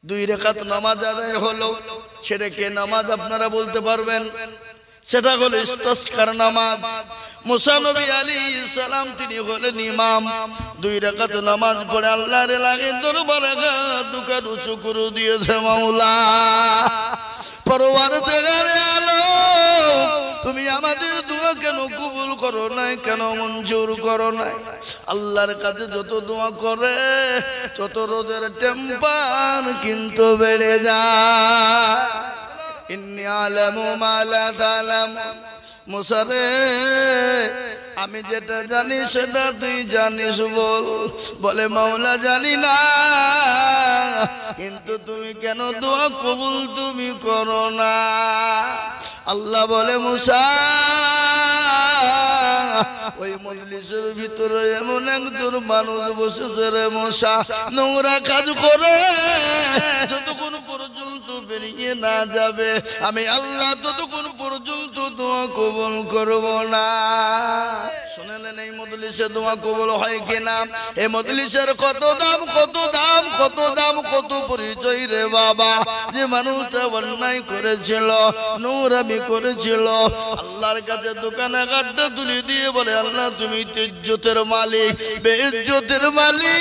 দুই রাকাত নামাজ আদায় হলো, সেটা কে নামাজ আপনারা বলতে পারবেন? সেটা হলো ইস্তিসকার নামাজ। মুসা নবী আলাইহিস সালাম তিনি হলেন ইমাম। দুই রাকাত নামাজ পড়ে আল্লাহর লাগে দরবারে দুকান উঁচু করে দিয়েছে, মাওলা পরওয়ারদিগারে আলম, তুমি আমাদের দোয়া কেন কবুল করো নাই, কেন মঞ্জুর করো নাই? আল্লাহর কাছে যত দোয়া করে তত রোদের টেম্পার কিন্তু বেড়ে যায়। ইন্নী আলামু মা লা তা'লাম, মুসা রে আমি যেটা জানি সেটা তুই জানিস বল। বলে মাওলা জানি না, কিন্তু তুমি কেন দোয়া কবুল তুমি করো না? আল্লাহ বলে মুসা ওই মজলিসের ভিতরে এমন একজন মানুষ বসেছে রে মুসা, নোংরা কাজ করে যতক্ষণ পর্যন্ত বেরিয়ে না যাবে আমি আল্লাহ ততক্ষণ পর্যন্ত দোয়া কবুল করব না। শুনলেন এই মজলিসে দোয়া কবুল হয় কিনা? এই মজলিসের কত দাম, কত দাম, কত দাম, কত পরিচয় রে বাবা। যে মানুষটা অন্যায় করেছিল, নোংরামি করেছিল, আল্লাহর কাছে দোকানে গাড্ডা তুলে দিয়ে বলে আল্লাহ তুমি ইজ্জতের মালিক, বেইজ্জতের মালিক,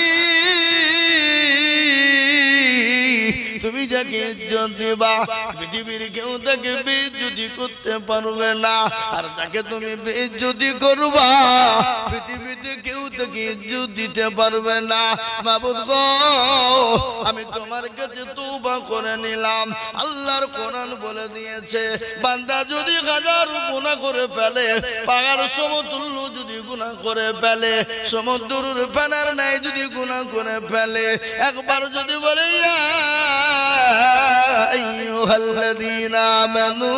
তুমি যাকে ইজ্জত দিবা পৃথিবীর কেউ তাকে বেইজ্জতি করতে পারবে না, আর যাকে তুমি বেইজ্জতি করবা পৃথিবীতে কেউ তাকে ইজ্জত দিতে পারবে না। মাবুদ গো আমি তোমার কাছে তওবা করে নিলাম। আল্লাহর কোরআন বলে দিয়েছে বান্দা যদি হাজারো গুনাহ করে ফেলে, পাহাড় সমতুল্য যদি গুনাহ করে ফেলে, সমুদ্রের ফেনার নাই যদি গুনাহ করে ফেলে, একবার যদি বলে ইয়া আইয়ুহাল্লাযীনা আমানু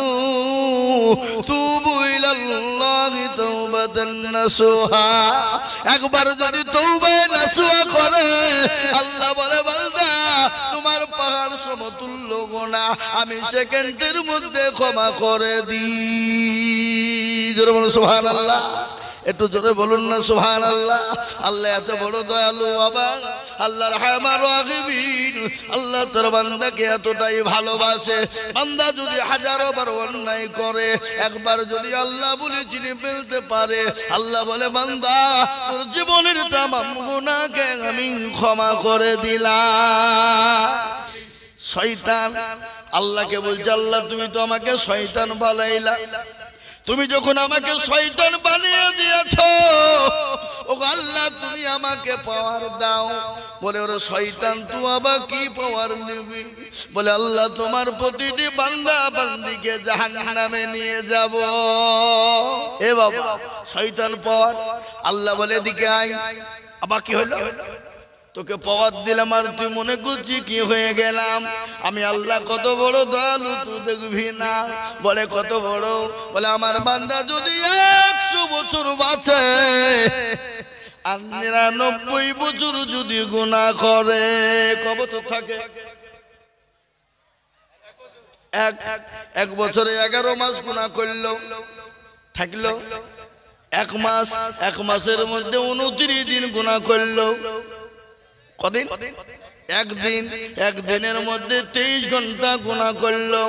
তুবু ইলাল্লাহি তাওবাতান নাসুহা, একবার যদি তওবা নাসুহা করে আল্লাহ বলে বান্দা তোমার পাহাড় সমতুল্য গুনাহ আমি সেকেন্ডের মধ্যে ক্ষমা করে দিই। জোরে বলুন সুবহানাল্লাহ, একটু জোরে বলুন না সুবহানাল্লাহ। আল্লাহ এত বড় দয়ালু বাবা, আল্লাহর রহমান রাহিমিন, আল্লাহ তার বান্দাকে এতটাই ভালোবাসে। বান্দা যদি হাজারো বার অন্যায় করে, একবার যদি আল্লাহ বলে চিনে ফেলতে পারে, আল্লাহ বলে বান্দা তোর জীবনের তামাম গুনাহকে আমি ক্ষমা করে দিলাম। শয়তান আল্লাহকে বলছে আল্লাহ তুমি তো আমাকে শয়তান বানাইলা, তুমি যখন আমাকে শয়তান বানিয়ে দিয়েছো, ও আল্লাহ তুমি আমাকে পাওয়ার দাও। বলে ওরে শয়তান তুই আবার কি পাওয়ার নিবি? বলে আল্লাহ তোমার প্রতিটি বান্দা বান্দিকে জাহান্নামে নিয়ে যাব। এ বাবা শয়তান পাওয়ার, আল্লাহ বলে এদিকে আয়। আবার কি হলো? তোকে পাওয়ার দিলাম আর তুই মনে করছি কি হয়ে গেলাম? আমি আল্লাহ কত বড় দয়ালু তুই দেখবি না? বলে কত বড়? বলে আমার বান্দা যদি 100 বছর বাঁচে আর 99 বছর যদি গুনাহ করে, কত বছর থাকে? এক বছরে 11 মাস গুনাহ করলো, থাকলো 1 মাস, 1 মাসের মধ্যে 29 দিন গুনাহ করলো। কদিন? একদিন। একদিনের মধ্যে 23 ঘন্টা গুনাহ করলো।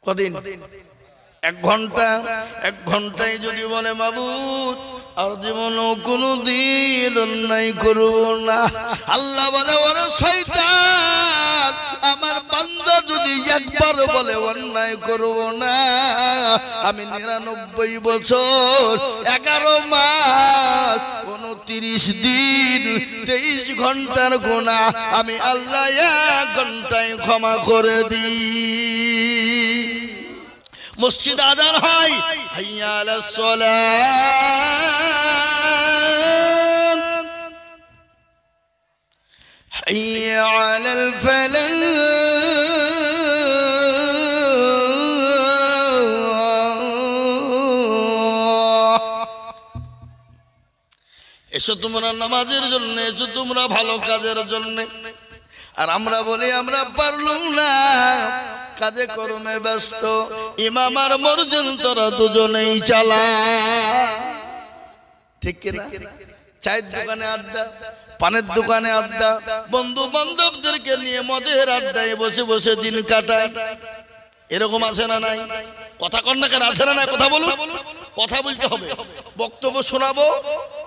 কদিন? 1 ঘন্টা। 1 ঘন্টায় যদি বলে মাবুদ আর জীবনও কোনোদিন অন্যায় করব না, আল্লাহ বলে ওরে শয়তান আমার বান্দা যদি একবার বলে অন্যায় করব না, আমি 99 বছর 11 মাস 29 দিন 23 ঘন্টার গুনাহ আমি আল্লাহ 1 ঘন্টায় ক্ষমা করে দিই। মসজিদ আযান হয়, হাইয়া আলাস সালাত, হাইয়া আলাল ফালাহ, এসো তোমরা নামাজের জন্য, এসো তোমরা ভালো কাজের জন্য। আর আমরা বলি আমরা পারলাম না, কাজে কর্মে ব্যস্ত, ইমাম আর মুয়াজ্জিন তোরা দুজনেই চালা, ঠিক কিনা? চায়ের দোকানে আড্ডা, পানের দোকানে আড্ডা, বন্ধু বান্ধবদেরকে নিয়ে মদের আড্ডায় বসে বসে দিন কাটায়। এরকম আছে না নাই? কথা কন না কেন? আছে না নাই? কথা বলুন। কথা বলতে হবে, বক্তব্য শোনাবো,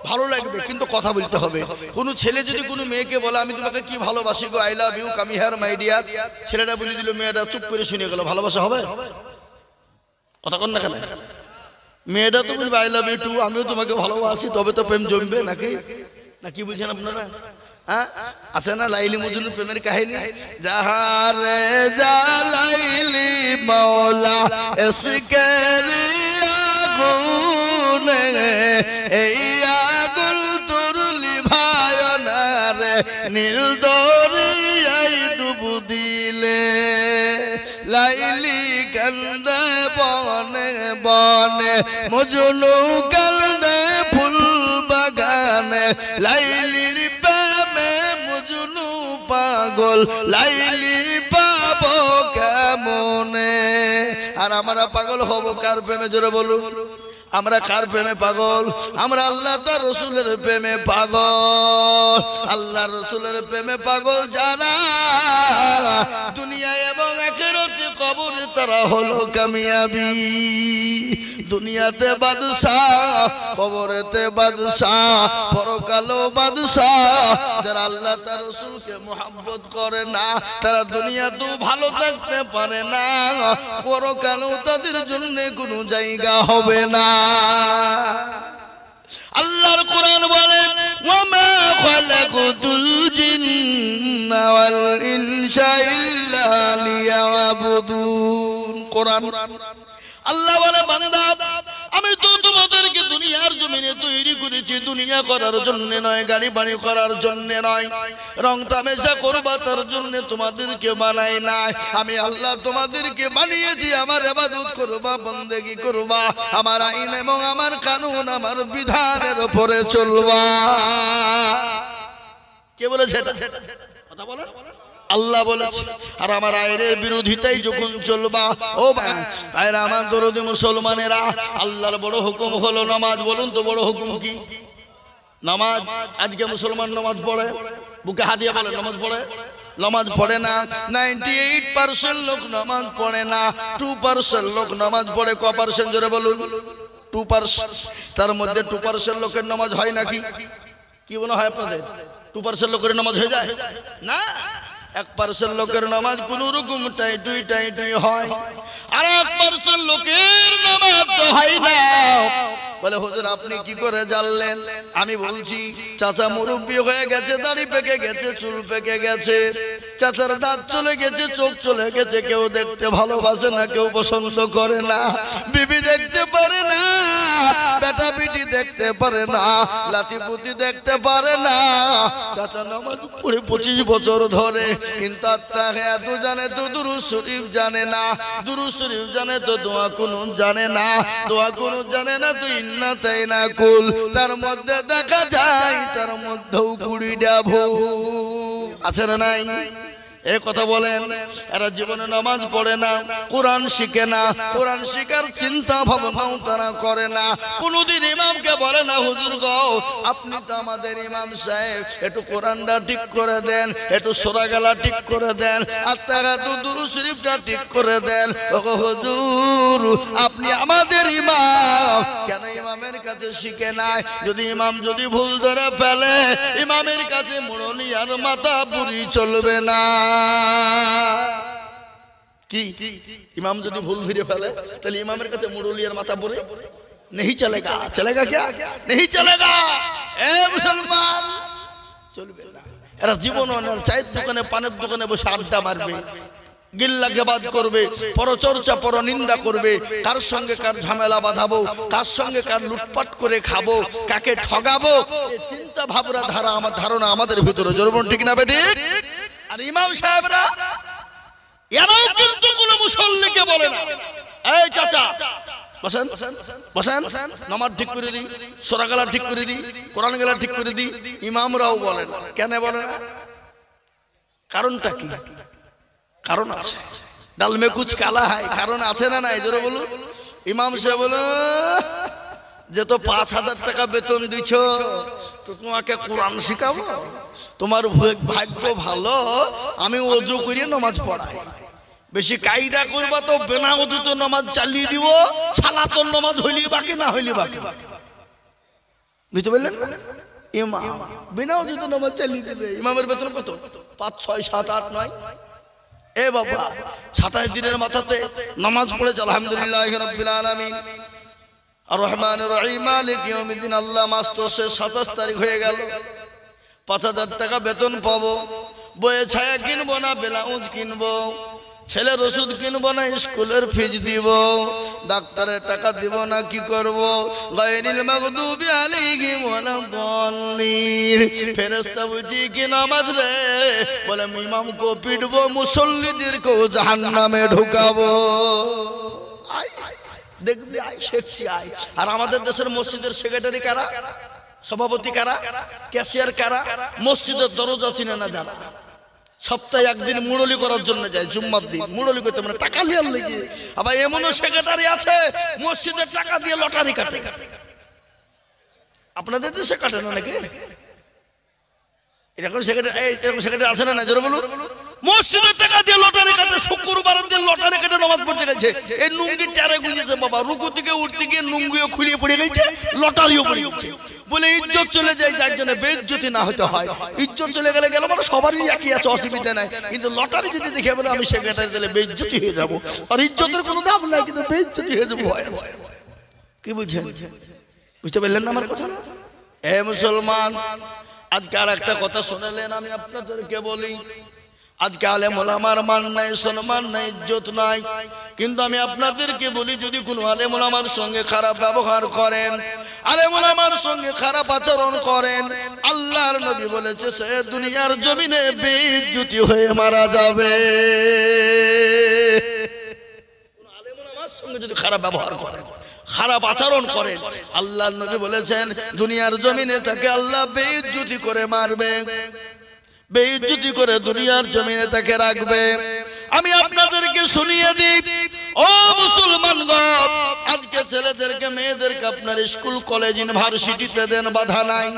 ভালো লাগবে, কিন্তু কথা বলতে হবে। কোনো ছেলে যদি কোনো মেয়েকে বলে আমি তোমাকে কি ভালোবাসি গো, I love you, come here my dear, ছেলেটা বলে দিল, মেয়েটা চুপ করে শুনে গেল, ভালোবাসা হবে? কথা কন না কেন? মেয়েটা তো বলবে আই লাভ ইউ টু, আমিও তোমাকে ভালোবাসি, তবে তো প্রেম জমবে নাকি? না কি বলছেন আপনারা? হ্যাঁ, আছে না লাইলি মজনু প্রেমের কাহিনী? যাহারে জালাইলি মাওলা ইশকের আগুনে, এই আগুন তোর লিভায়না রে, নীল দরিয়ায় ডুব দিলে। লাইলি কান্দে বনে বনে, মজনু কান্দে ফুল বাগানে, লাইলির প্রেমে মজনু পাগল, লাইলি পাবো কেমনে? আর আমরা পাগল হব কার প্রেমে? জোরে বলুন, আমরা কার প্রেমে পাগল? আমরা আল্লাহ তার রসুলের প্রেমে পাগল। আল্লাহ রসুলের প্রেমে পাগল যারা, দুনিয়া এবং আখিরাতে কবরে তারা হলো কামিয়াবি। দুনিয়াতে বাদশাহ, কবরেতে বাদশাহ, পরকালেও বাদশাহ। যারা আল্লাহ তার রসুলকে মুহাব্বত করে না, তারা দুনিয়াতেও ভালো থাকতে পারে না, পরকালেও তাদের জন্য কোনো জায়গা হবে না। আল্লাহর কোরআন বলে, ওয়ামা খালাকুতুল জিন্না ওয়াল ইনসা ইল্লা লিয়াবুদুন। কোরআন আল্লাহ বলে, বান্দা আমি তো তোমাদেরকে দুনিয়ার জমিনে তৈরি করেছি দুনিয়া করার জন্য নয়, গাড়ি বাড়ি করার জন্য নয়, রং তামাশা করবা তার জন্য তোমাদেরকে বানাই নাই। আমি আল্লাহ তোমাদেরকে বানিয়েছি আমার ইবাদত করবা, বন্দেগী করবা, আমার আইন এবং আমার কানুন, আমার বিধানের উপরে চলবা। কে বলেছে এটা? কথা বলেন। আল্লাহ বলেছে। আর আমার আইনের বিরোধিতাই যখন চলবা, ও ভাইরা আমার দরদি মুসলমানেরা, আল্লাহর বড় হুকুম হলো নামাজ। বলুন তো বড় হুকুম কি? নামাজ। আজকে মুসলমান নামাজ পড়ে? বুকে হাত দিয়ে বলে নামাজ পড়ে? নামাজ পড়ে না। 98% লোক নামাজ পড়ে না, 2% লোক নামাজ পড়ে। ক পার্সেন্ট? জোরে বলুন। 2%। তার মধ্যে 2% লোকের নামাজ হয় নাকি? কি মনে হয় আপনাদের? 2% লোকের নামাজ হয়ে যায় না। 1% লোকের নামাজ কোন রকম টাইটুই টাইটুই হয়, আর 1% লোকের নামাজ তো হয় না। বলে হুজুর আপনি কি করে জানলেন? আমি বলছি, চাচা মুরব্বি হয়ে গেছে, দাড়ি পেকে গেছে, চুল পেকে গেছে, চাচার দাঁত চলে গেছে, চোখ চলে গেছে, কেউ দেখতে ভালোবাসে না, কেউ পছন্দ করে না, বিবি দেখতে পারে না, বেটা বিটি দেখতে পারে না, লাতি পুতি দেখতে পারে না। চাচা নামাজ পড়ে 25 বছর ধরে, কিন্তু এত জানে তো দুরূদ শরীফ জানে না, দুরূদ শরীফ জানে তো দোয়া কুনুত জানে না, দোয়া কুনুত জানে না তো ইন্না তাইনা কুল। তার মধ্যে দেখা যায় তার মধ্যেও 20টা ভুল আছে না নাই? এ কথা বলেন। এরা জীবনে নামাজ পড়ে না, কোরআন শিখে না, কোরআন শিখার চিন্তা ভাবনাও তারা করে না। কোনদিন ইমামকে বলে না, হুজুর গো আপনি তো আমাদের ইমাম সাহেব, একটু কোরআনটা ঠিক করে দেন, একটু সূরা গেলা ঠিক করে দেন, আত্মাগাতু দুরূদ শরীফটা ঠিক করে দেন। ওগো হুজুর আপনি আমাদের ইমাম, কেন ইমামের কাছে শিখে নাই? যদি ইমাম যদি ভুল ধরে ফেলে, ইমামের কাছে মুড়নি আর মাথা বুড়ি চলবে না। কি ইমাম যদি ভুল ধরে ফেলে, তাহলে ইমামের কাছে মুড়লি আর মাথা পড়ে नहीं चलेगा। चलेगा क्या? नहीं चलेगा। ए मुसलमान চলবে না। এরা জীবন চায়ের দোকানে পানের দোকানে বসে আড্ডা মারবে, গিল্লা গেবাদ করবে, পরচর্চা পরনিন্দা করবে, কার সঙ্গে কার ঝামেলা বাঁধাবো, কার সঙ্গে কার লুটপাট করে খাবো, কাকে ঠগাবো, এই চিন্তা ভাবনা ধারা আমার ধারণা আমাদের ভিতরে। জোরবন ঠিক না বেটি? আর ইমাম সাহেবরা এরাও কিন্তু কোনো মুসল্লিকে বলে না, এই চাচা বসেন বসেন, নামাজ ঠিক করে দিই, সূরা গেলা ঠিক করে দিই, কোরআন গেলা ঠিক করে দিই। ইমামরাও বলে না। কেন বলে না? কারণটা কি? কারণ আছে। ডাল মে কুছ কালা হয়, কারণ আছে না নাই? জোরে বলুন। ইমাম সাহেব বলে যে তো 5,000 টাকা বেতন দিছ, তো তোমাকে কোরআন শিখাবো? তোমার ভাগ্য ভালো আমি ওযু করে নামাজ পড়াই। বেশি কায়দা করবা তো বিনা ওযুতে নামাজ চালিয়ে দিব, সালাতুন নামাজ হইলি বাকি না হইলি বাকি। বুঝতে পারলেন না? ইমাম বিনা ওযুতে নামাজ চালিয়ে দিবে, ইমামের বেতন কত? 5, 6, 7, 8, 9। এ বাবা 27 দিনের মাথাতে নামাজ পড়েছে আলহামদুলিল্লাহি রাব্বিল আলামিন আর রহমানির রহিম মালিক ইয়াউমিদ্দিন। আল্লাহ মাস তো শেষ, 27 তারিখ হয়ে গেল। 5,000 টাকা বেতন পাবো, বইয়ে ছায়া কিনবো না ব্লাউজ কিনবো, ছেলের ওষুধ কিনবো না স্কুলের ফিজ দিব, ডাক্তারের টাকা দিব না কি করব? গায়রিল মাগদুবি আলাইহিম ওয়ালাদ-দাল্লিন। ফেরেশতা বুঝি কি নামাজ রে? বলে ইমামকে পিটবো, মুসল্লিদেরকে জাহান্নামে ঢুকাবো। দেখবি আই শেখছি আই। আর আমাদের দেশের মসজিদের সেক্রেটারি কারা, সভাপতি কারা, ক্যাশিয়ার কারা? মসজিদের দরজা চিনে না যারা। সপ্তাহে একদিন মুরলি করার জন্য যায়, জুম্মার দিন মুরলি করতে, মানে টাকা লিয়ার লেগে। আবার এমনও সেক্রেটারি আছে মসজিদের টাকা দিয়ে লটারি কাটে। আপনাদের দেশে কাটে না নাকি? এরকম সেক্রেটারি আছে না? জোরে বলুন। মসজিদের টাকা দিয়ে লটারি কাটে, শুক্রবারের দিন লটারি কাটে নামাজ পড়তে গেছে। এই নুঙ্গি টারে গুঁজেছে বাবা, রুকু থেকে উঠতে গিয়ে নুঙ্গিও খুলিয়ে পড়ে গেছে, লটারিও পড়ে গেছে। বলে ইজ্জত চলে যায়, যার জন্য বেইজ্জতি না হতে হয়। ইজ্জত চলে গেলে মানে সবারই একই আছে, অসুবিধা নাই। কিন্তু লটারি যদি দেখে বলে আমি সেক্রেটারি, দিলে বেইজ্জতি হয়ে যাবো। আর ইজ্জতের কোনো দাম নাই, কিন্তু বেইজ্জতি হয়ে যাবো। কি বুঝছেন? বুঝতে পারলেন না আমার কথা? না এ মুসলমান, আজকে আর একটা কথা শোনালেন, আমি আপনাদেরকে বলি। আজকে আলেম ওলামার মান নাই, সম্মান নাই, ইজ্জত নাই। কিন্তু আমি আপনাদেরকে বলি, যদি কোনো আলেম ওলামার সঙ্গে খারাপ ব্যবহার করেন, আলেম ওলামার সঙ্গে খারাপ আচরণ করেন, আল্লাহর নবী বলেছে সে দুনিয়ার জমিনে বেইজ্জতি হয়ে মারা যাবে। আলেম ওলামার সঙ্গে যদি খারাপ ব্যবহার করেন, খারাপ আচরণ করেন, আল্লাহর নবী বলেছেন দুনিয়ার জমিনে তাকে আল্লাহ বেইজ্জতি করে মারবে, বেইজ্জতি করে দুনিয়ার জমিনে তাকে রাখবে। আমি আপনাদেরকে শুনিয়ে দিই, ও মুসলমানগণ, আজকে ছেলেদেরকে মেয়েদেরকে আপনার স্কুল কলেজ ইউনিভার্সিটিতে দেন, বাধা নাই।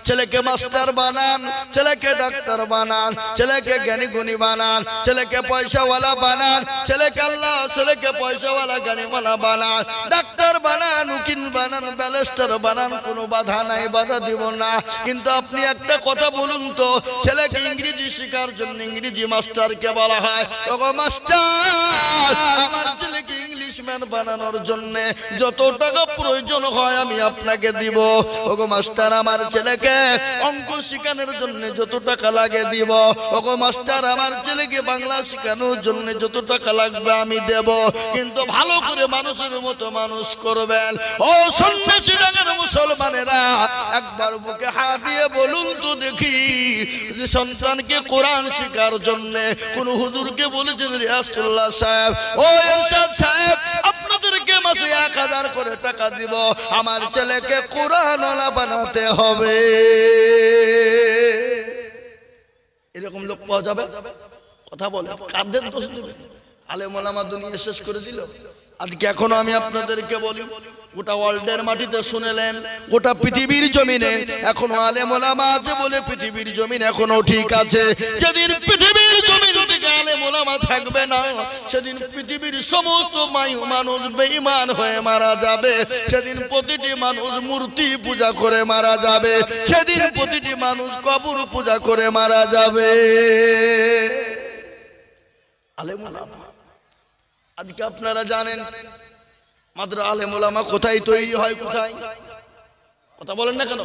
ছেলেকে মাস্টার বানান, ছেলেকে ডাক্তার বানান, ছেলেকে জ্ঞানী গুণী বানান, ছেলেকে পয়সাওয়ালা বানান, ছেলেকে আল্লাহ ছেলেকে পয়সাওয়ালা জ্ঞানীওয়ালা বানান, ডাক্তার বানান, উকিল বানান, ব্যারিস্টার বানান, কোনো বাধা নাই, বাধা দিব না। কিন্তু আপনি একটা কথা বলুন তো, ছেলেকে ইংরেজি শেখার জন্য ইংরেজি মাস্টারকে বলা হয়, ওগো মাস্টার আমার ছেলেকে ইংলিশম্যান বানানোর জন্য যত টাকা প্রয়োজন হয় আমি আপনাকে দিব। ওগো মাস্টার আমার ছেলেকে অঙ্ক শেখানোর জন্য যত টাকা লাগে দিব। ওগো মাস্টার আমার ছেলেকে বাংলা শেখানোর জন্য যত টাকা লাগবে আমি দেব। কিন্তু ভালো করে মানুষের মতো মানুষ করবেন। ও সন্ন্যাসী ডাকের মুসলমানেরা, একবার বুকে হাত দিয়ে বলুন তো দেখি, যে সন্তানকে কোরআন শেখার জন্য কোন হুজুরকে বলেছেন রিয়াজুল্লাহ সাহেব, ও এরশাদ সাহেব আপনাদেরকে মাসে 1000 করে টাকা দিব, আমার ছেলেকে কোরআনওয়ালা বানাতে হবে? এরকম লোক পাওয়া যাবে? কথা বলে কাদের দোষ দেবে? আলেম ওলামা দুনিয়া শেষ করে দিল। আজকে এখনো আমি আপনাদেরকে বলি, গোটা ওয়ার্ল্ডের মাটিতে শুনেলেন, গোটা পৃথিবীর জমিনে এখনো আলেম ওলামা আছে বলে পৃথিবীর জমিন এখনো ঠিক আছে। যেদিন পৃথিবীর জমিন থেকে আলেম ওলামা থাকবে না, সেদিন পৃথিবীর সমস্ত মানুষ বেঈমান হয়ে মারা যাবে। সেদিন প্রতিটি মানুষ মূর্তি পূজা করে মারা যাবে। সেদিন প্রতিটি মানুষ কবর পূজা করে মারা যাবে। আলেম ওলামা আজকে আপনারা জানেন মাদ্রাসা আলেম ওলামা কোথায় তৈরি হয়? কোথায়? কথা বলেন না কেন?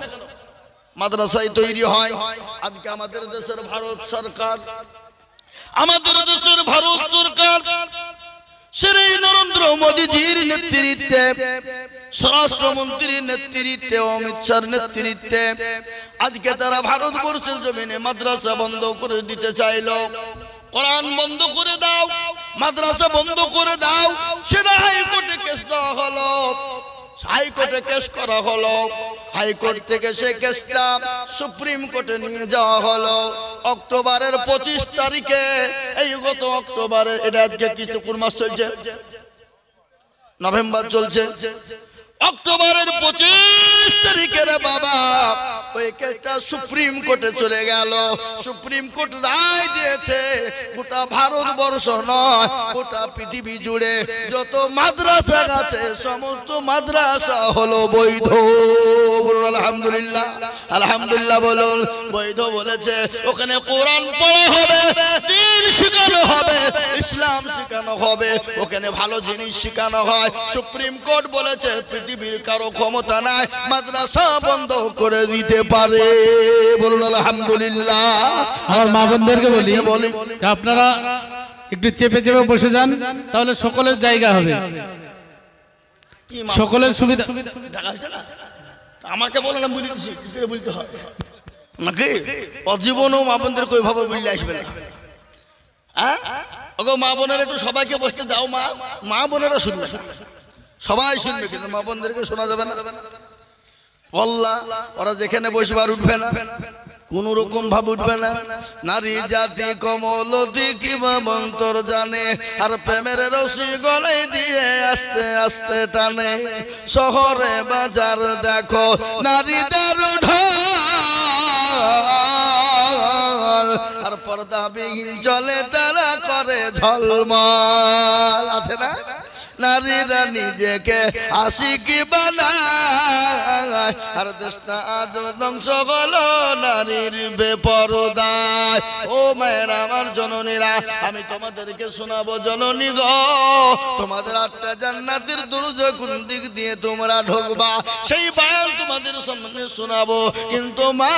মাদ্রাসায় তৈরি হয়। আজকে আমাদের দেশের ভারত সরকার, আমাদের দেশের ভারত সরকার শ্রী নরেন্দ্র মোদীজির নেতৃত্বে, স্বরাষ্ট্রমন্ত্রীর নেতৃত্বে, অমিত শাহর নেতৃত্বে আজকে তারা ভারতবর্ষের জমিনে মাদ্রাসা বন্ধ করে দিতে চাইল। কোরআন বন্ধ করে দাও, মাদ্রাসা বন্ধ করে দাও, সেটা হাইকোর্টে কেস দেওয়া হলো। হাইকোর্টে কেস করা হলো। হাইকোর্ট থেকে সেই কেসটা সুপ্রিম কোর্টে নিয়ে যাওয়া হলো। অক্টোবরের 25 তারিখে, এই গত অক্টোবরের, এটা আজকে কি কোন মাস চলছে? নভেম্বর চলছে। অক্টোবরের 25 তারিখের বাবা ওই কেসটা সুপ্রিম কোর্টে চলে গেল। সুপ্রিম কোর্ট রায় দিয়েছে গোটা ভারতবর্ষ নয় গোটা পৃথিবী জুড়ে যত মাদ্রাসা আছে সমস্ত মাদ্রাসা হলো বৈধ। বলুন আলহামদুলিল্লাহ, আলহামদুলিল্লাহ বলুন। বৈধ বলেছে ওখানে কোরআন পড়া হবে, দ্বীন শেখানো হবে, ইসলাম শেখানো হবে, ওখানে ভালো জিনিস শেখানো হয়। সুপ্রিম কোর্ট বলেছে পৃথিবীর কারো ক্ষমতা নাই মাদ্রাসা বন্ধ করে দিতে পারে। বলুন আলহামদুলিল্লাহ। আমার মা বোনদেরকে বলি আপনারা একটু চেপে চেপে বসে যান, তাহলে সকলের জায়গা হবে, সকলের সুবিধা। আমাকে বলে না বলে দিচ্ছি, কি করে বলতে হয় নাকি? অজীবনও মা বোনদের কই ভাবে বললে আসবে না। হ্যাঁ ওগো মা বোনেরা একটু সবাইকে বসতে দাও। মা বোনেরা শুনবে না, সবাই শুনবে কিন্তু মা বোনদেরকে শোনা যাবে না। আল্লাহ ওরা যেখানে বসবে আর উঠবে না, কোন রকম ভাবে উঠবে না। নারী জাতি কমলতি কিবা মন্তর জানে, আর প্রেমের রশি গলায় দিয়ে আস্তে আস্তে টানে। শহরে বাজার দেখো নারীদের ঢল, আর পর্দাবিহীন চলে তারা করে ঝলমল। আছে না? নারীরা নিজেকে আশিকি বানায়, আর দেশটা আজ ধ্বংস হলো নারীর বেপরদায়। ও মায়ের আমার জননীরা, আমি তোমাদেরকে শোনাবো জননী গো, তোমাদের 8টা জান্নাতের দরজা কোন দিক দিয়ে তোমরা ঢুকবা সেই বয়ান তোমাদের সামনে শোনাবো। কিন্তু মা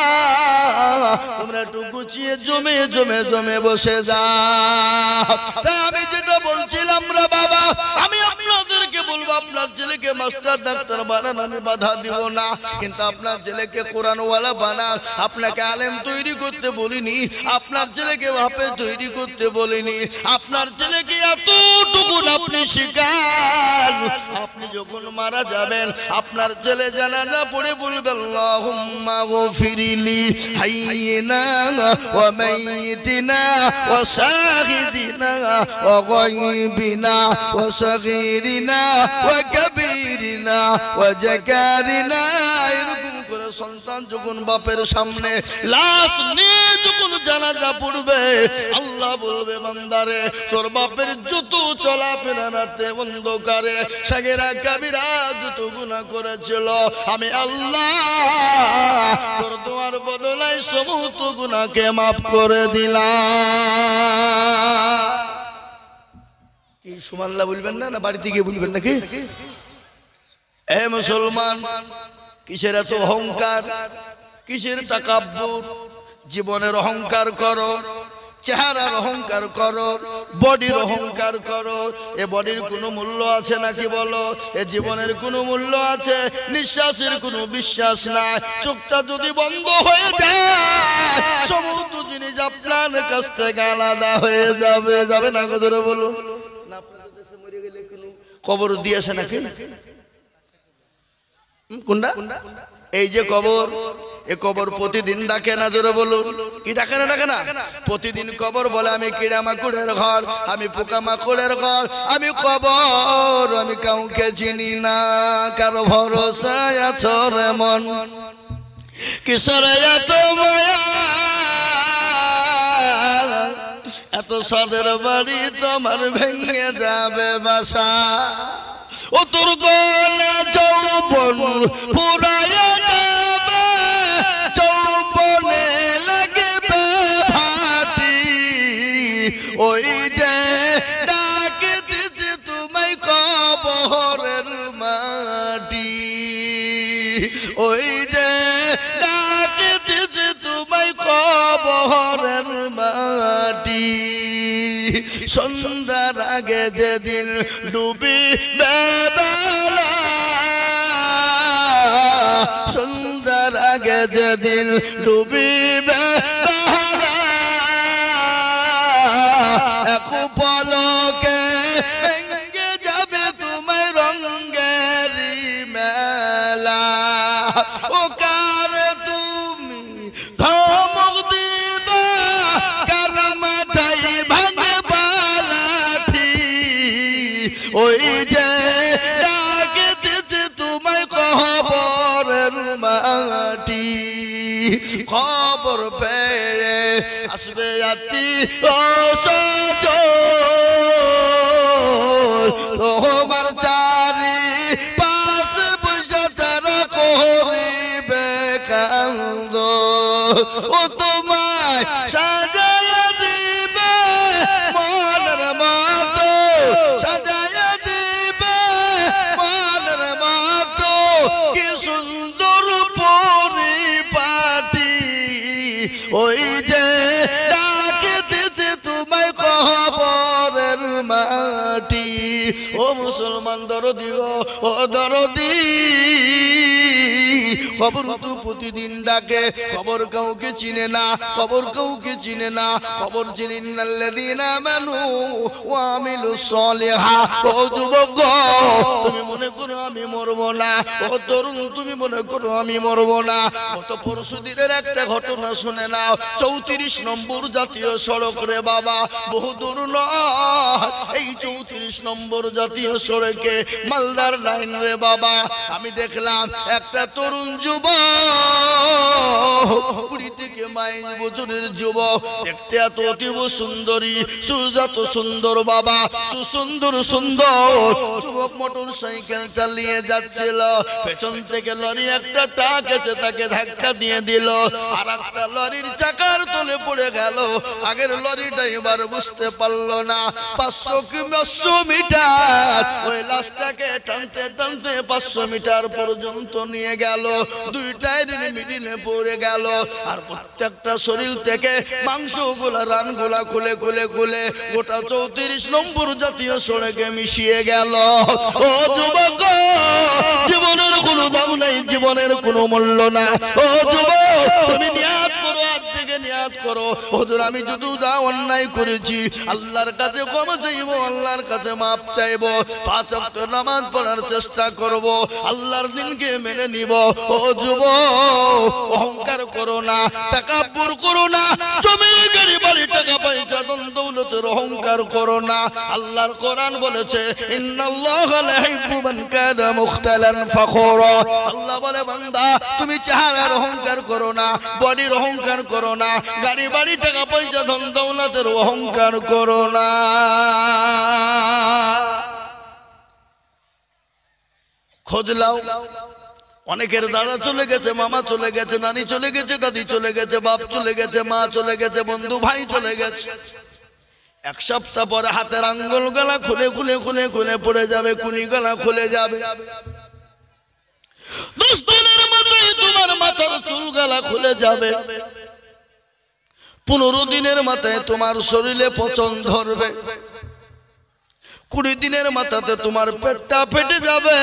তোমরা একটু গুছিয়ে জমে জমে জমে বসে যাও। তাই আমি যেটা বলছিলাম রে বাবা, আমি আপনাদেরকে বলবো আপনার ছেলেকে মাস্টার ডাক্তার বানান, আমি বাধা দিব না, কিন্তু আপনার ছেলেকে কোরআনওয়ালা বানান। আপনাকে আলেম তৈরি করতে বলিনি, আপনার ছেলেকে হাফেজ তৈরি করতে বলিনি, আপনার ছেলেকে এতটুকু আপনি শিখান। আপনি যখন মারা যাবেন আপনার ছেলে জানাজা পড়ে বলবে আল্লাহুম্মা গফিরলি হাইয়িনা ওয়া মাইয়িতিনা ওয়া শাহিদিনা ওয়া গায়বিনা ওয়া সাগীরিনা ওয়া কাবীরিনা ওয়া জাকারিনা। এরকম করে সন্তান যখন বাপের সামনে লাশ নিয়ে যখন জানাজা পড়বে আল্লাহ বলবে বান্দারে তোর বাপের যত চলাফেরা রাতে অন্ধকারে সাগেরা কাবিরা যত গুনাহ করেছিল আমি আল্লাহ তোর দোয়ার বদলায় সমস্ত গুনাহকে মাফ করে দিলাম। কি সুবহানাল্লাহ বলবেন না? না বাড়িতে গিয়ে বলবেন নাকি? এ মুসলমান, কিসের এত অহংকার, কিসের তাকাব্বুর? জীবনের অহংকার করো, চেহারার অহংকার করো, বডির অহংকার করো। এ বডির কোনো মূল্য আছে নাকি বলো? এ জীবনের কোনো মূল্য আছে? নিঃশ্বাসের কোনো বিশ্বাস নাই। চোখটা যদি বন্ধ হয়ে যায় সমস্ত জিনিস আপনার কাছ থেকে আলাদা হয়ে যাবে। যাবে না? ধরে বলো না। আপনাদের দেশে মরে গেলে কোনো কবর দিয়েছে নাকি? কোনটা? এই যে কবর, এ কবর প্রতিদিন ডাকে না? জোরে বলুন, কি ডাকে না? ডাকে না? প্রতিদিন কবর বলে আমি কিড়া মাকুড়ের ঘর, আমি পোকা মাকুড়ের ঘর, আমি কবর, আমি কাউকে চিনি না। কারো ভরসায় আছো রে মন, কিসের এত মায়া, এত সাদের বাড়ি তোমার ভেঙে যাবে বাসা। ও তোর গলা যৌবন পুরায়া যাবে, যৌবনে লাগবে ভাটি, ওই যে ডাকে দিছে তোমায় কবরের মাটি, ওই যে ডাকে দিছে তোমায় কবরের মাটি। সন্ধ্যার আগে যেদিন ডুবিবে বেলা, সন্ধ্যার আগে যেদিন ডুবিবে বেলা, এক পলকে ভেঙে যাবে তোমায় রঙের মেলা। ও কারে তুমি ধমক দিবা, কার মাথায় ভাঙবা লাঠি, ওই যে ডাকে দিছে তোমায় খবর পেয়ে আসবে আতি ও সজল তোমার চারি পাশ বসে তারা করিবে কান্দ ও তোমায় সাজায়া দিবে মনের মতো সাজায়া দিবে মনের মতো কি সুন্দর পরিপাটি ওই যে ডাকে দিছে তোমায় কবরের মাটি ও মুসলমান দরদি গো ও দরদি কবর তো প্রতিদিন ডাকে কবর কাউকে চিনে না কবর কাউকে চিনে না কবর চিনেন আল্লাযীনা আমানু ওয়া আমিলুস সলিহাত ও যুবক তুমি মনে করো আমি মরব না ও তরুণ তুমি মনে করো আমি মরব না গত পরশুদিনের একটা ঘটনা শুনে নাও 34 নম্বর জাতীয় সড়ক রে বাবা বহু দূর নয় এই 34 নম্বর জাতীয় সড়কে মালদার লাইন রে বাবা আমি দেখলাম একটা তরুণ যুবক 20 থেকে 22 বছরের যুবক দেখতে এত অতীব সুন্দরী সুজাত সুন্দর বাবা সুন্দর সুন্দর যুবক মোটর সাইকেল চালিয়ে যাচ্ছিল পেছন থেকে লরি একটা ট্রাক এসে তাকে ধাক্কা দিয়ে দিল আর একটা লরির চাকার তলে পড়ে গেল আগের লরিটা এবার বুঝতে পারলো না 500 মিটার ওই লাশটাকে টানতে টানতে 500 মিটার পর্যন্ত নিয়ে গেল দুই টায়ারের মিডিলে পড়ে গেল আর প্রত্যেকটা শরীর থেকে মাংসগুলা রানগুলা খুলে খুলে খুলে গোটা 34 নম্বর জাতীয় সড়কে মিশিয়ে গেল ও যুবক জীবনের কোনো দাম নাই জীবনের কোনো মূল্য না ও যুবক তুমি নিয়াত করো আজ থেকে নিয়াত করো হুজুর আমি যদি অন্যায় করেছি আল্লাহর কাছে ক্ষমা চাইবো আল্লাহর কাছে মাপ চাইবো 5 ওয়াক্ত নামাজ পড়ার চেষ্টা করব আল্লাহর দিনকে মেনে নিব ও যুবক অহংকার করো না তাকাব্বুর করো না জমি গাড়ি বাড়ি টাকা পয়সা ধন দৌলতের অহংকার করো না আল্লাহর কোরআন বলেছে ইন্নাল্লাহা লা ইউহিব্বু মান কানা মুখতালান ফখুরা আল্লাহ বলে বান্দা তুমি চেহারার অহংকার করো না বডির অহংকার করো না গাড়ি বাড়ি টাকা পয়সা ধন দৌলতের অহংকার করো না খোঁজ লাও অনেকের দাদা চলে গেছে মামা চলে গেছে নানি চলে গেছে দাদি চলে গেছে বাপ চলে গেছে মা চলে গেছে বন্ধু ভাই চলে গেছে এক সপ্তাহ পরে হাতের আঙ্গুল গলা খুলে খুলে খুলে খুলে পড়ে যাবে কুনি গলা খুলে যাবে 10 দিনের মাথায় তোমার মাথার চুল গলা খুলে যাবে 15 দিনের মাথায় তোমার শরীরে পচন ধরবে 20 দিনের মাথাতে তোমার পেটটা ফেটে যাবে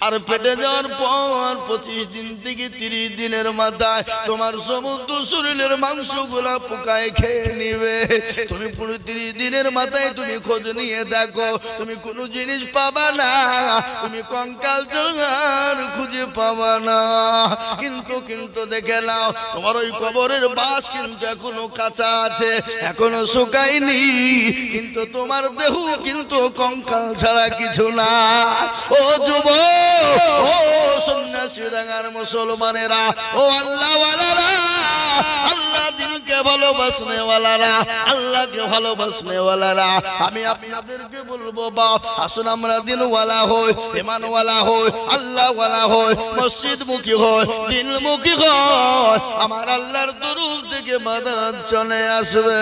আর পেটে যাওয়ার পর 25 দিন থেকে 30 দিনের মাথায় তোমার সমুদ্র শরীরের মাংসগুলা পোকায় খেয়ে নিবে তুমি 30 দিনের মাথায় তুমি খোঁজ নিয়ে দেখো তুমি কোনো জিনিস পাবা না তুমি কঙ্কাল জঙ্গার খুঁজে পাবা না কিন্তু দেখে নাও তোমার ওই কবরের বাস কিন্তু এখনো কাঁচা আছে এখনো শুকায়নি কিন্তু তোমার দেহ কিন্তু কঙ্কাল ছাড়া কিছু না ও যুবক ও সন্ন্যাসী রাঙার মুসলমানেরা ও আল্লাহ ওয়ালারা আল্লাহ দিনকে ভালোবাসনে ওয়ালারা আল্লাহকে ভালোবাসনে ওয়ালারা আমি আপনাদেরকে বলবো বাপ আসুন আমরা দিনওয়ালা হই ঈমানওয়ালা হই আল্লাহওয়ালা হই মসজিদমুখী হই দিলমুখী হই আমার আল্লাহর তরফ থেকে মাদাদ চলে আসবে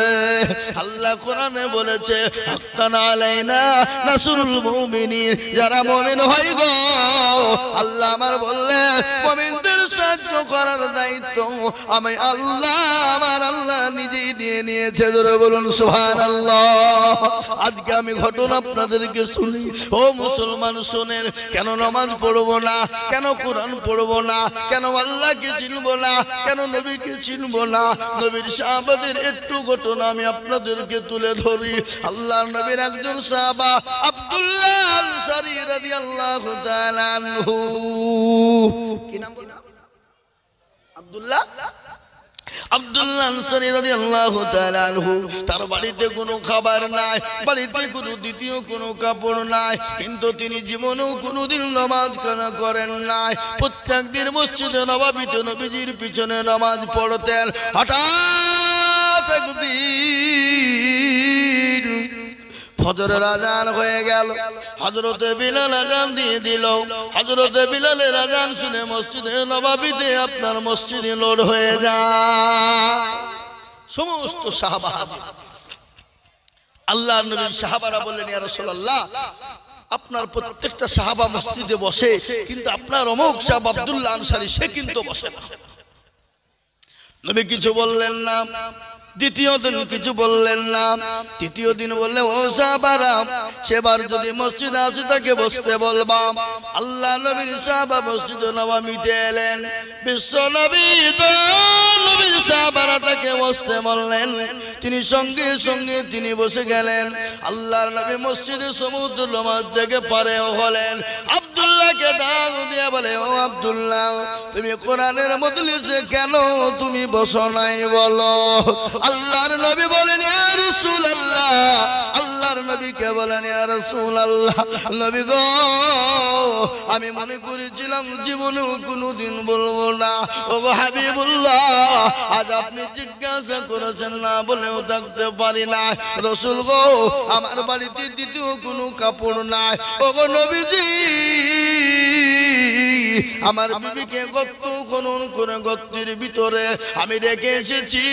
আল্লাহ কোরআনে বলেছে হাক্কান আলাইনা নাসরুল মুমিনিন যারা মুমিন হয় গো আল্লাহ আমার বললেন মুমিনদের সাহায্য করার দায়িত্ব আমি আল্লাহ আমার আল্লাহ নিজেই নিয়ে নিয়েছে জোরে বলুন সুবহানাল্লাহ আজকে আমি ঘটনা আপনাদেরকে শুনি ও মুসলমান শুনেন কেন নামাজ পড়বো না কেন কোরআন পড়বো না কেন আল্লাহকে চিনবো না কেন নবীকে চিনবো না নবীর সাহাবাদের একটু ঘটনা আমি আপনাদেরকে তুলে ধরি আল্লাহর নবীর একজন সাহাবা আব্দুল্লাহ আনসারী রাদিয়াল্লাহু তাআলা আনহু কি নাম আব্দুল্লাহ আব্দুল্লাহ আনসারী রাদিয়াল্লাহু তাআলা আনহু, তার বাড়িতে কোনো খাবার নাই, বাড়িতে কোনো দ্বিতীয় কোনো কাপড় নাই, কিন্তু তিনি জীবনেও কোনোদিন নামাজ কাজা করেন নাই। প্রত্যেক দিন মসজিদে নববীতে নবীজির পিছনে নামাজ পড়তেন। হঠাৎ একদিন ফজরের আজান হয়ে গেল, হযরতে বিলাল আজান দিয়ে দিল। হযরতে বিলালের আজান শুনে মসজিদে নববীতে আপনার মসজিদে লোড হয়ে যায়। সমস্ত সাহাবা হাজির। আল্লাহর নবীর সাহাবারা বললেন, ইয়া রাসূলুল্লাহ, আপনার প্রত্যেকটা সাহাবা মসজিদে বসে, কিন্তু আপনার অমুক সাহাব আব্দুল্লাহ আনসারী সে কিন্তু বসে না। নবী কিছু বললেন না। দ্বিতীয় দিন কিছু বললেন না। তৃতীয় দিন বললেন, ও সাহাবারা, সেবার যদি মসজিদে আসে তাকে বসতে বলবা। আল্লাহ নবীর সাহাবা মসজিদে নববীতে এলেন। বিশ্ব নবী নবীর সাহাবারা তাকে বসতে বললেন। তিনি সঙ্গে সঙ্গে তিনি বসে গেলেন। আল্লাহর নবী মসজিদে সমুদ্র নামাজ থেকে পারে হলেন। আব্দুল্লাহকে ডাক দিয়ে বলে, ও আব্দুল্লাহ, তুমি কোরআনের মজলিসে কেন তুমি বসো নাই বলো? আল্লাহর নবী বলেন, ইয়া রাসূলুল্লাহ, আল্লাহর নবীকে বলেন, ইয়া রাসূলুল্লাহ, নবী গো, আমি মনে করেছিলাম জীবনেও কোনোদিন বলবো না। ও গো হাবিবুল্লাহ, আজ আপনি জিজ্ঞাসা করেছেন না বলেও থাকতে পারি না। রাসূল গো, আমার বাড়িতে দ্বিতীয় কোনো কাপড় নাই। ও গো নবীজি, আমার বিবিকে গর্ত খনন করে গর্তের ভিতরে আমি রেখে এসেছি।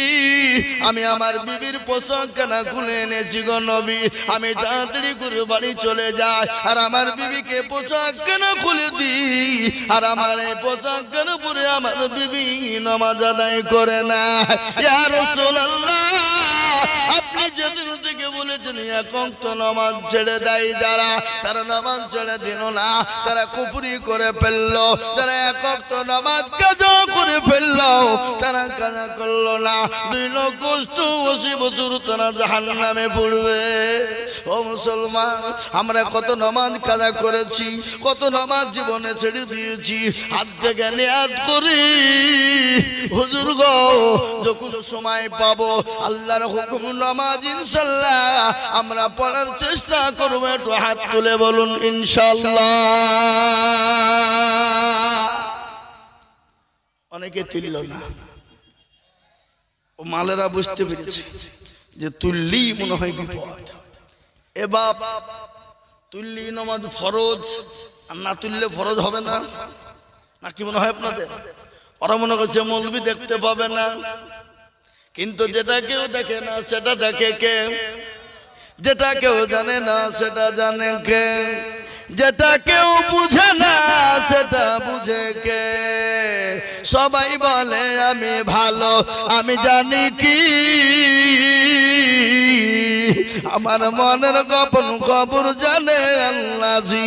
আমি আমার বিবির পোশাক কেনা খুলে এনেছি গো নবী। আমি তাড়াতাড়ি করে বাড়ি চলে যাই আর আমার বিবিকে পোশাক কেনা খুলে দিই, আর আমার এই পোশাক কেনা পরে আমার বিবি নামাজ আদায় করে না। ইয়া রাসূলুল্লাহ, আপনি যেদিন থেকে বলেছেন এক ওয়াক্ত নামাজ ছেড়ে দেয় যারা, তারা নামাজ ছেড়ে দিল না, তারা কুফরি করে ফেললো। যারা এক ওয়াক্ত নামাজ কাজা করে ফেললো, তারা কাজা করলো না, 280 বছর তারা জাহান্নামে পড়বে। ও মুসলমান, আমরা কত নামাজ কাজা করেছি, কত নামাজ জীবনে ছেড়ে দিয়েছি। হাত থেকে নিয়াত করি, হুজুর গো, যখন সময় পাবো আল্লাহর হুকুম নামাজ ইনশাআল্লাহ আমরা পড়ার চেষ্টা করব। একটু হাত তুলে বলুন ইনশাআল্লাহ। অনেকে তুলল না, ও মালেরা বুঝতে পেরেছে যে তুললি মনে হয় বিপদ। এ বাপ, তুললি নামাজ ফরজ, আর না তুললে ফরজ হবে না, নাকি মনে হয় আপনাদের? ওরা মনে করছে মৌলবি দেখতে পাবে না, কিন্তু যেটা কেউ দেখে না সেটা দেখে কে? যেটা কেউ জানে না সেটা জানে কে? যেটা কেউ বুঝে না সেটা বুঝে কে? সবাই বলে আমি ভালো, আমি জানি কি আমার মনের গোপন খবর জানে আল্লাহ জি।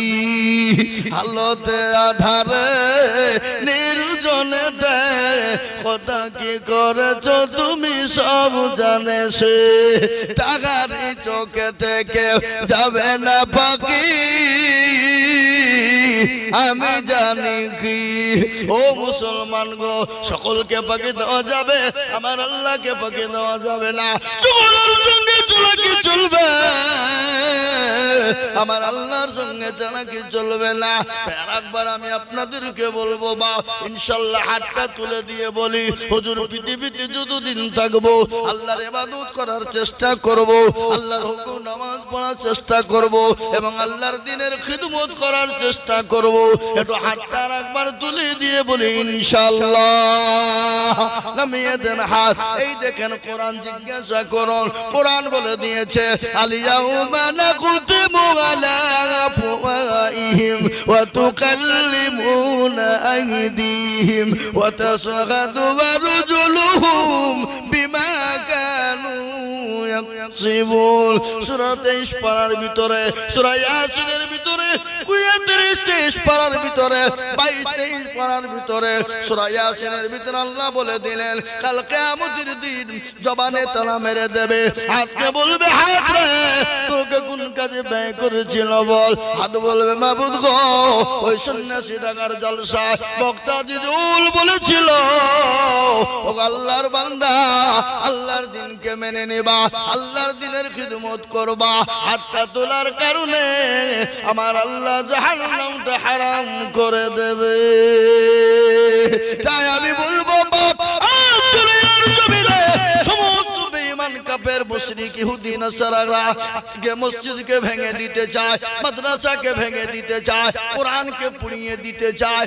আলোতে আধারে নির্জনে দে কথা কি করেছো তুমি সব জানে সে। টাকারি চোখে থেকে যাবে না ফাঁকি, আমি জানি কি। ও মুসলমান গো, সকলকে ফাঁকি দেওয়া যাবে, আমার আল্লাহকে ফাঁকি দেওয়া যাবে না। সকলের সঙ্গে চলে কি চলবে, আমার আল্লাহর সঙ্গে জানা কি চলবে না। আর একবার আমি আপনাদেরকে বলবো বা ইনশাআল্লাহ হাতটা তুলে দিয়ে বলি, হুজুর পৃথিবীতে যতদিন থাকবো আল্লাহর ইবাদত করার চেষ্টা করব, আল্লাহর হুকুম নামাজ পড়ার চেষ্টা করব, এবং আল্লাহর দ্বীনের খিদমত করার চেষ্টা করব। একটু হাতটা একবার তুলে দিয়ে বলি ইনশাআল্লাহ। নামিয়ে দেন হাত। এই দেখেন কোরআন জিজ্ঞাসা করুন, কোরআন বলে দিয়েছে আলিয়াউমা নাকুতিমু আলা আফওয়াহিহিম ওয়া তুকাল্লিমুনা আইদিহিম ওয়া তাশহাদু আরজুলুহুম বিমা কানু ইয়াকসিবুন। সূরা 23 পারার ভিতরে, সূরা ইয়াসিনের ভিতরে ভিতরে 30 পারার ভিতরে 22-23 পারার ভিতরে সূরা ইয়াসিনের ভিতরে আল্লাহ বলে দিলেন কাল কিয়ামতের দিন জবানে তালা মেরে দেবে হাতকে বলবে হাত রে তোকে কোন কাজে ব্যয় করেছিল বল হাত বলবে মাবুদ গো ওই সন্ন্যাসী টাকার জলসা বক্তা জিজুল বলেছিল ও আল্লাহর বান্দা আল্লাহর দিনকে মেনে নেবা আল্লাহর দিনের খিদমত করবা হাতটা তোলার কারণে আমার আল্লাহ জাহান্নামটা হারাম করে দেবে তাই আমি বলবো বাপ দুনিয়ার জমিনে সমস্ত বেঈমান কাফের মুশরিক ইহুদি নাসারারা কে মসজিদকে ভেঙে দিতে চায় মাদ্রাসাকে ভেঙে দিতে চায় কোরআনকে পুড়িয়ে দিতে চায়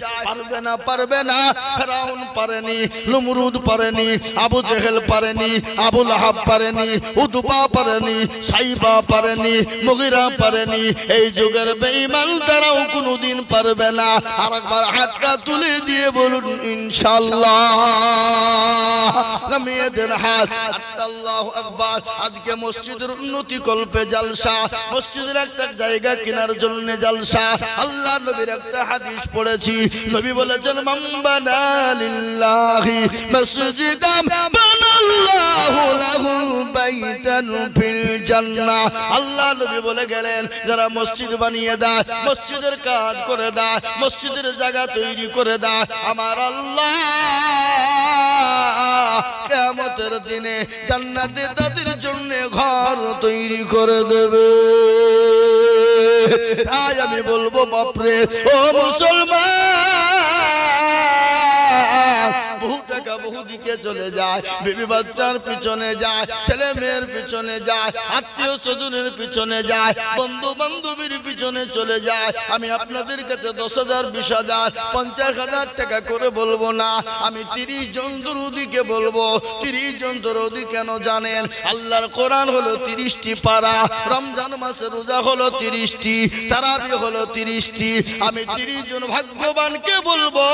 পারবে না ফেরাউন পারেনি নমরুদ পারেনি আবু জেহেল পারেনি আবু লাহাব পারেনি উতবা পারেনি সাইবা পারেনি মুগিরা পারেনি এই যুগের বেঈমান তারাও কোনোদিন পারবে না আরেকবার হাতটা তুলে দিয়ে বলুন ইনশাআল্লাহ নামিয়ে দেন হাত আল্লাহু আকবার আজকে মসজিদের উন্নতি কল্পে জলসা মসজিদের একটা জায়গা কেনার জন্য জলসা আল্লাহ নবীর একটা হাদিস পড়েছি নবী বলেছেন মান বানা লিল্লাহি মসজিদাম বানাল্লাহু লাহু বাইতান ফিল জান্নাহ আল্লাহ নবী বলে গেলেন যারা মসজিদ বানিয়ে দেয় মসজিদের কাজ করে দেয় মসজিদের জায়গা তৈরি করে দেয় আমার আল্লাহ কিয়ামতের দিনে জান্নাতে তাদের জন্য ঘর তৈরি করে দেবে তাই আমি বলবো বাপরে ও মুসলমান বহু টাকা বহু দিকে চলে যায় বিবি বাচ্চার পিছনে যায় ছেলে মেয়ের পিছনে যায় আত্মীয় স্বজনের পিছনে যায় বন্ধু বান্ধবীর পিছনে চলে যায় আমি আপনাদের কাছে 10,000 20,000 50,000 টাকা করে বলবো না আমি 30 জন দরুদিকে বলবো 30 জন দরুদি কেন জানেন আল্লাহর কোরআন হলো 30টি পারা রমজান মাসে রোজা হলো 30টি তারাবি হলো 30টি আমি 30 জন ভাগ্যবানকে বলবো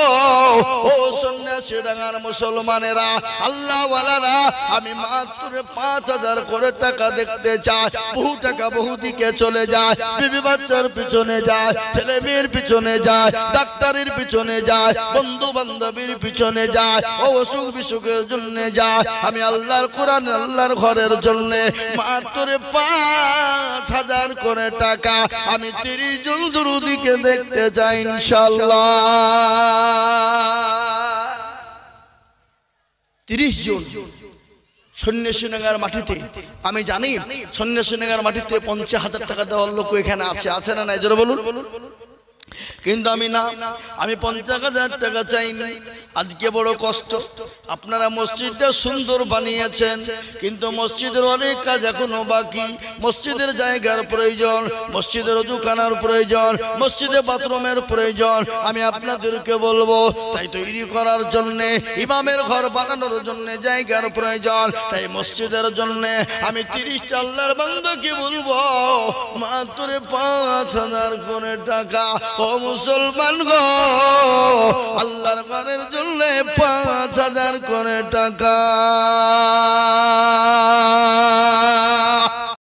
ও সন্ন্যাসী ডাঙ্গার মুসলমানেরা আল্লাহ ওয়ালারা আমি মাত্র 5,000 করে টাকা দেখতে চাই বহু টাকা বহু দিকে চলে যায় বিবি বাচ্চার পিছনে যায় ছেলে মেয়ের পিছনে যায় ডাক্তারের পিছনে যায় বন্ধু বান্ধবীর পিছনে যায় ও অসুখ বিসুখের জন্য যায় আমি আল্লাহর কোরআন আল্লাহর ঘরের জন্য মাত্র 5,000 করে টাকা আমি 30 জন দরুদিকে দেখতে চাই ইনশাআল্লাহ 30 জন সন্ন্যাসীনগর মাটিতে আমি জানি সন্ন্যাসীনগর মাটিতে 50,000 টাকা দেওয়ার লোক এখানে আছে না নাই জোরে বলুন কিন্তু আমি না আমি 50,000 টাকা চাইনি আজকে বড় কষ্ট আপনারা মসজিদটা সুন্দর বানিয়েছেন কিন্তু মসজিদের অনেক কাজ এখনো বাকি মসজিদের জায়গার প্রয়োজন মসজিদের ওযুখানার প্রয়োজন মসজিদে বাথরুমের প্রয়োজন আমি আপনাদেরকে বলবো তাই তৈরি করার জন্য ইমামের ঘর বানানোর জন্য জায়গার প্রয়োজন তাই মসজিদের জন্য আমি 30টা আল্লাহর বান্দাকে বলবো মাত্র 5,000 করে টাকা ও মুসলমান গো আল্লাহর ঘরের জন্য 5,000 করে টাকা